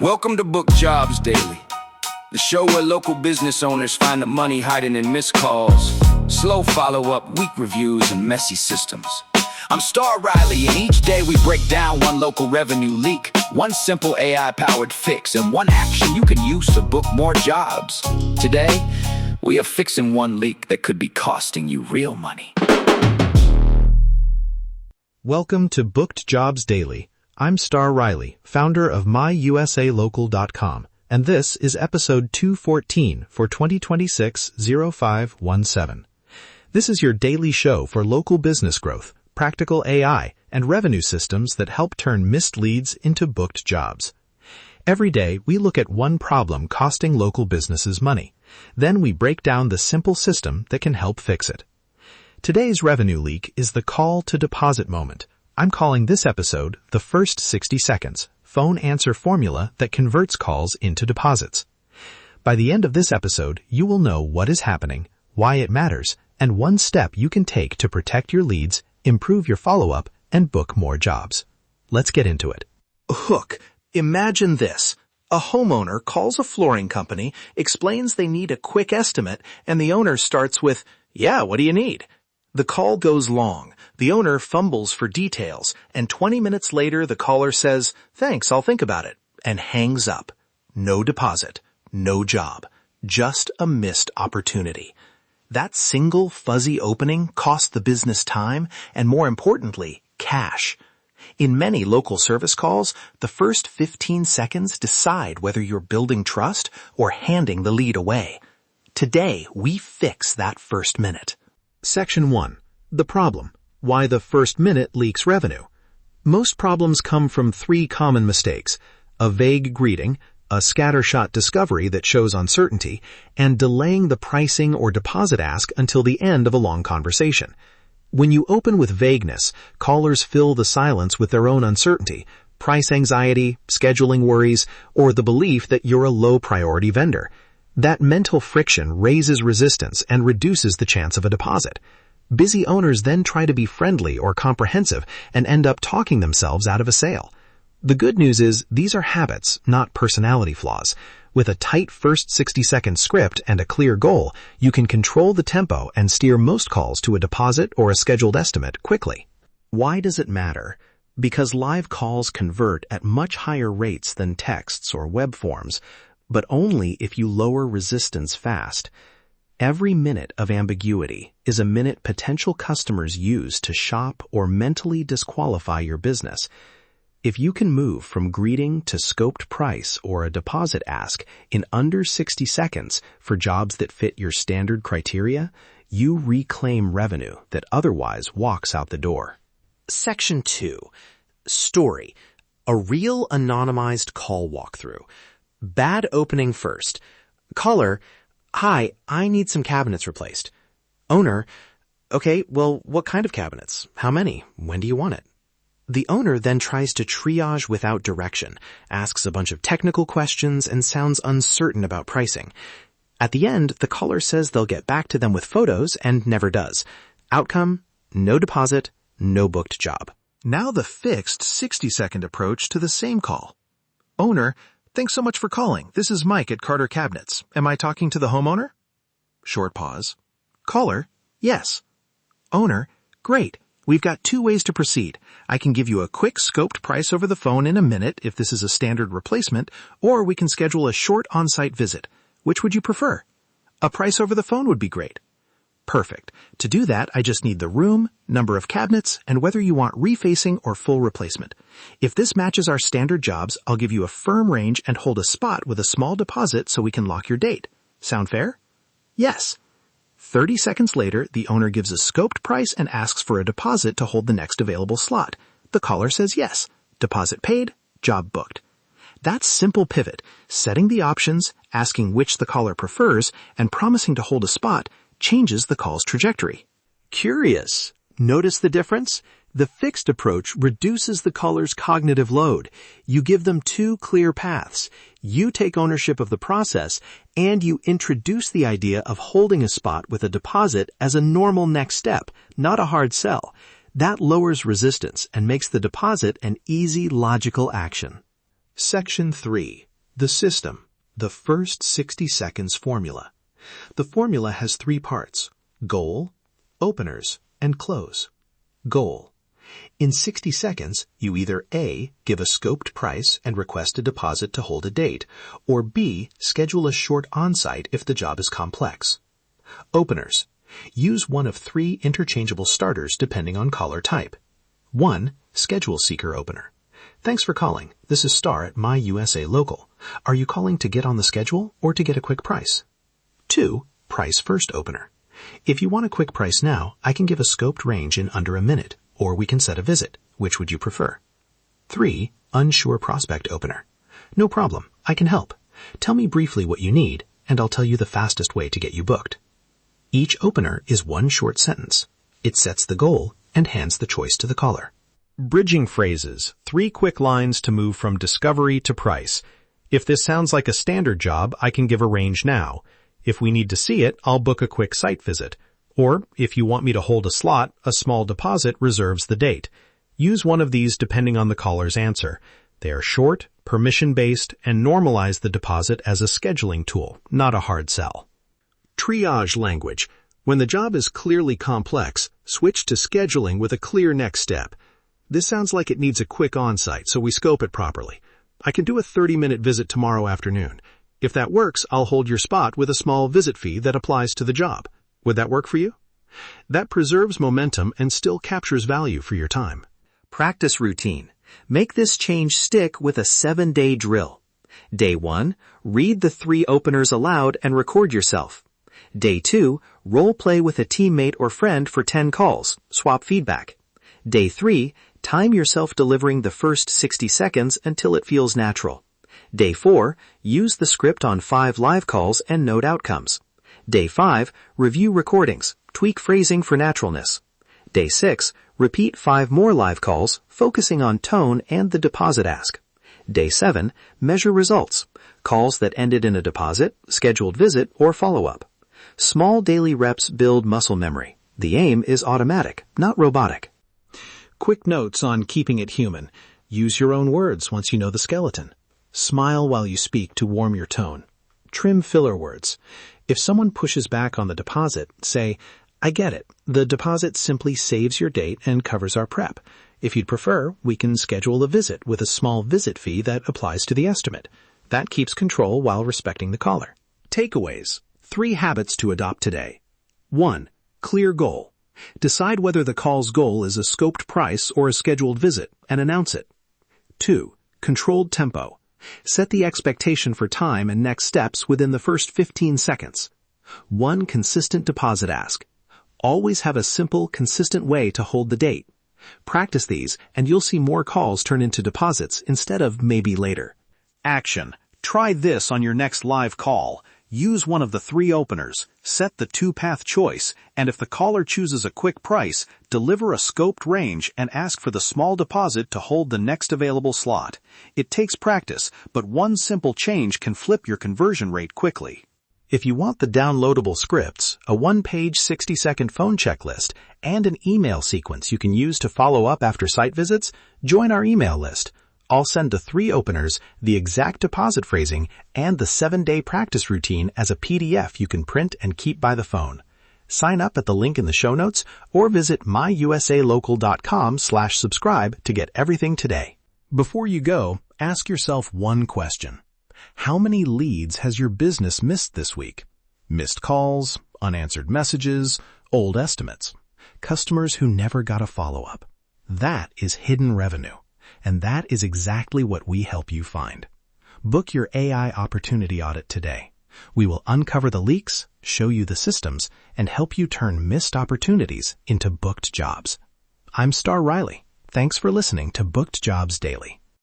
Welcome to Book Jobs Daily, the show where local business owners find the money hiding in missed calls, slow follow-up, weak reviews, and messy systems. I'm Star Riley, and each day we break down one local revenue leak, one simple AI-powered fix, and one action you can use to book more jobs. Today, we are fixing one leak that could be costing you real money. Welcome to Booked Jobs Daily. I'm Star Riley, founder of myusalocal.com, and this is episode 214 for 2026-0517. This is your daily show for local business growth, practical AI, and revenue systems that help turn missed leads into booked jobs. Every day, we look at one problem costing local businesses money. Then we break down the simple system that can help fix it. Today's revenue leak is the call to deposit moment. I'm calling this episode the first 60 seconds, phone answer formula that converts calls into deposits. By the end of this episode, you will know what is happening, why it matters, and one step you can take to protect your leads, improve your follow-up, and book more jobs. Let's get into it. Hook. Imagine this. A homeowner calls a flooring company, explains they need a quick estimate, and the owner starts with, "Yeah, what do you need?" The call goes long. The owner fumbles for details, and 20 minutes later the caller says, "Thanks, I'll think about it," and hangs up. No deposit, no job, just a missed opportunity. That single fuzzy opening cost the business time and, more importantly, cash. In many local service calls, the first 15 seconds decide whether you're building trust or handing the lead away. Today, we fix that first minute. Section 1. The problem. Why the first minute leaks revenue. Most problems come from three common mistakes: a vague greeting, a scattershot discovery that shows uncertainty, and delaying the pricing or deposit ask until the end of a long conversation. When you open with vagueness, callers fill the silence with their own uncertainty, price anxiety, scheduling worries, or the belief that you're a low-priority vendor. That mental friction raises resistance and reduces the chance of a deposit. Busy owners then try to be friendly or comprehensive and end up talking themselves out of a sale. The good news is these are habits, not personality flaws. With a tight first 60-second script and a clear goal, you can control the tempo and steer most calls to a deposit or a scheduled estimate quickly. Why does it matter? Because live calls convert at much higher rates than texts or web forms, but only if you lower resistance fast. Every minute of ambiguity is a minute potential customers use to shop or mentally disqualify your business. If you can move from greeting to scoped price or a deposit ask in under 60 seconds for jobs that fit your standard criteria, you reclaim revenue that otherwise walks out the door. Section 2. Story. A real anonymized call walkthrough. Bad opening first. Caller, "Hi, I need some cabinets replaced." Owner, "Okay, well, what kind of cabinets? How many? When do you want it?" The owner then tries to triage without direction, asks a bunch of technical questions, and sounds uncertain about pricing. At the end, the caller says they'll get back to them with photos and never does. Outcome, no deposit, no booked job. Now the fixed 60-second approach to the same call. Owner, "Thanks so much for calling. This is Mike at Carter Cabinets. Am I talking to the homeowner?" Short pause. Caller, "Yes." Owner, "Great. We've got two ways to proceed. I can give you a quick scoped price over the phone in a minute if this is a standard replacement, or we can schedule a short on-site visit. Which would you prefer? A price over the phone would be great. Perfect. To do that, I just need the room, number of cabinets, and whether you want refacing or full replacement. If this matches our standard jobs, I'll give you a firm range and hold a spot with a small deposit so we can lock your date. Sound fair? Yes. 30 seconds later, the owner gives a scoped price and asks for a deposit to hold the next available slot. The caller says yes. Deposit paid, job booked. That simple pivot, setting the options, asking which the caller prefers, and promising to hold a spot, changes the call's trajectory. Curious. Notice the difference? The fixed approach reduces the caller's cognitive load. You give them two clear paths. You take ownership of the process, and you introduce the idea of holding a spot with a deposit as a normal next step, not a hard sell. That lowers resistance and makes the deposit an easy, logical action. Section 3. The system, the first 60 seconds formula. The formula has 3 parts: goal, openers, and close. Goal. In 60 seconds, you either A, give a scoped price and request a deposit to hold a date, or B, schedule a short on-site if the job is complex. Openers. Use one of 3 interchangeable starters depending on caller type. 1. Schedule seeker opener. Thanks for calling. This is Star at My USA Local. Are you calling to get on the schedule or to get a quick price? 2. Price first opener. If you want a quick price now, I can give a scoped range in under a minute, or we can set a visit. Which would you prefer? 3. Unsure prospect opener. No problem. I can help. Tell me briefly what you need, and I'll tell you the fastest way to get you booked. Each opener is 1 short sentence. It sets the goal and hands the choice to the caller. Bridging phrases, 3 quick lines to move from discovery to price. If this sounds like a standard job, I can give a range now. If we need to see it, I'll book a quick site visit. Or, if you want me to hold a slot, a small deposit reserves the date. Use one of these depending on the caller's answer. They are short, permission-based, and normalize the deposit as a scheduling tool, not a hard sell. Triage language. When the job is clearly complex, switch to scheduling with a clear next step. This sounds like it needs a quick on-site, so we scope it properly. I can do a 30-minute visit tomorrow afternoon. If that works, I'll hold your spot with a small visit fee that applies to the job. Would that work for you? That preserves momentum and still captures value for your time. Practice routine. Make this change stick with a 7-day drill. Day 1, read the 3 openers aloud and record yourself. Day 2, role play with a teammate or friend for 10 calls. Swap feedback. Day 3, time yourself delivering the first 60 seconds until it feels natural. Day 4, use the script on 5 live calls and note outcomes. Day 5, review recordings, tweak phrasing for naturalness. Day 6, repeat 5 more live calls, focusing on tone and the deposit ask. Day 7, measure results, calls that ended in a deposit, scheduled visit, or follow-up. Small daily reps build muscle memory. The aim is automatic, not robotic. Quick notes on keeping it human. Use your own words once you know the skeleton. Smile while you speak to warm your tone. Trim filler words. If someone pushes back on the deposit, say, I get it. The deposit simply saves your date and covers our prep. If you'd prefer, we can schedule a visit with a small visit fee that applies to the estimate. That keeps control while respecting the caller. Takeaways. 3 habits to adopt today. 1. Clear goal. Decide whether the call's goal is a scoped price or a scheduled visit and announce it. 2. Controlled tempo. Set the expectation for time and next steps within the first 15 seconds. 1 consistent deposit ask. Always have a simple, consistent way to hold the date. Practice these and you'll see more calls turn into deposits instead of maybe later. Action. Try this on your next live call. Use one of the 3 openers, set the 2-path choice, and if the caller chooses a quick price, deliver a scoped range and ask for the small deposit to hold the next available slot. It takes practice, but one simple change can flip your conversion rate quickly. If you want the downloadable scripts, a 1-page 60-second phone checklist, and an email sequence you can use to follow up after site visits, join our email list. I'll send the 3 openers, the exact deposit phrasing, and the 7-day practice routine as a PDF you can print and keep by the phone. Sign up at the link in the show notes or visit myusalocal.com/subscribe to get everything today. Before you go, ask yourself one question. How many leads has your business missed this week? Missed calls, unanswered messages, old estimates. Customers who never got a follow-up. That is hidden revenue. And that is exactly what we help you find. Book your AI opportunity audit today. We will uncover the leaks, show you the systems, and help you turn missed opportunities into booked jobs. I'm Star Riley. Thanks for listening to Booked Jobs Daily.